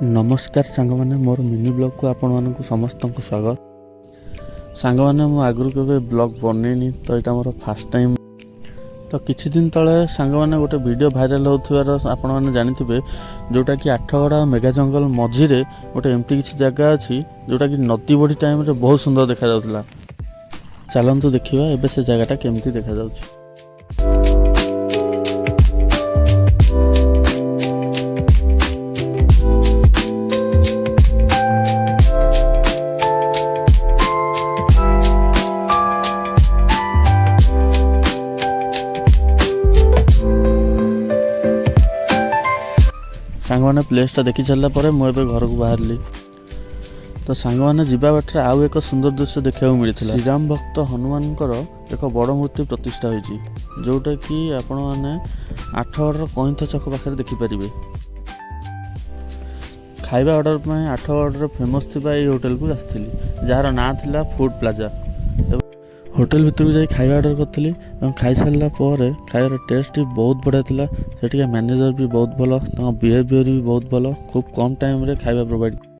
नमस्कार सांगमाने मोर mini blog को आपण मानक समस्त को स्वागत। सांगमाने मु आगु के ब्लॉग बनैनी तो यहाँ मोर फास्ट टाइम। तो किछि दिन तले सांगमाने गोटे वीडियो भाइराल होथुवार आपण माने जानिथिबे, जोटा कि आठगड मेगा जंगल मझिरे गोटे एमती किछि जगह अछि जोटा कि नदी बड़ी टाइम रे बहुत सुंदर देखा जाउतला। चलंतु देखिबा एबे से जगहटा केमती देखा जाउछि। सांग मैंने प्लेसटा देखी सारा पर मुझे घर को बाहरली। तो सांग मैंने जावा बाटर आउ एक सुंदर दृश्य देखा मिलता। श्रीराम भक्त हनुमान एक बड़ मूर्ति प्रतिष्ठा होती, जोटा कि आपण मैंने आठगड़ कईथ छक पाखे देखिपारे। खाଇବା ऑर्डर पर आठगड़ फेमस थी होटेल को आसती, जार ना था फूड प्लाजा। होटेल भितर को जाई खाଇବା ऑर्डर करी और खाई सारा पर खाइबार टेस्ट भी बहुत बढ़िया था। सेठिका मैनेजर भी बहुत भल, बिहेवियर भी बहुत भल, खूब कम टाइम रे खाଇବା प्रोवाइड।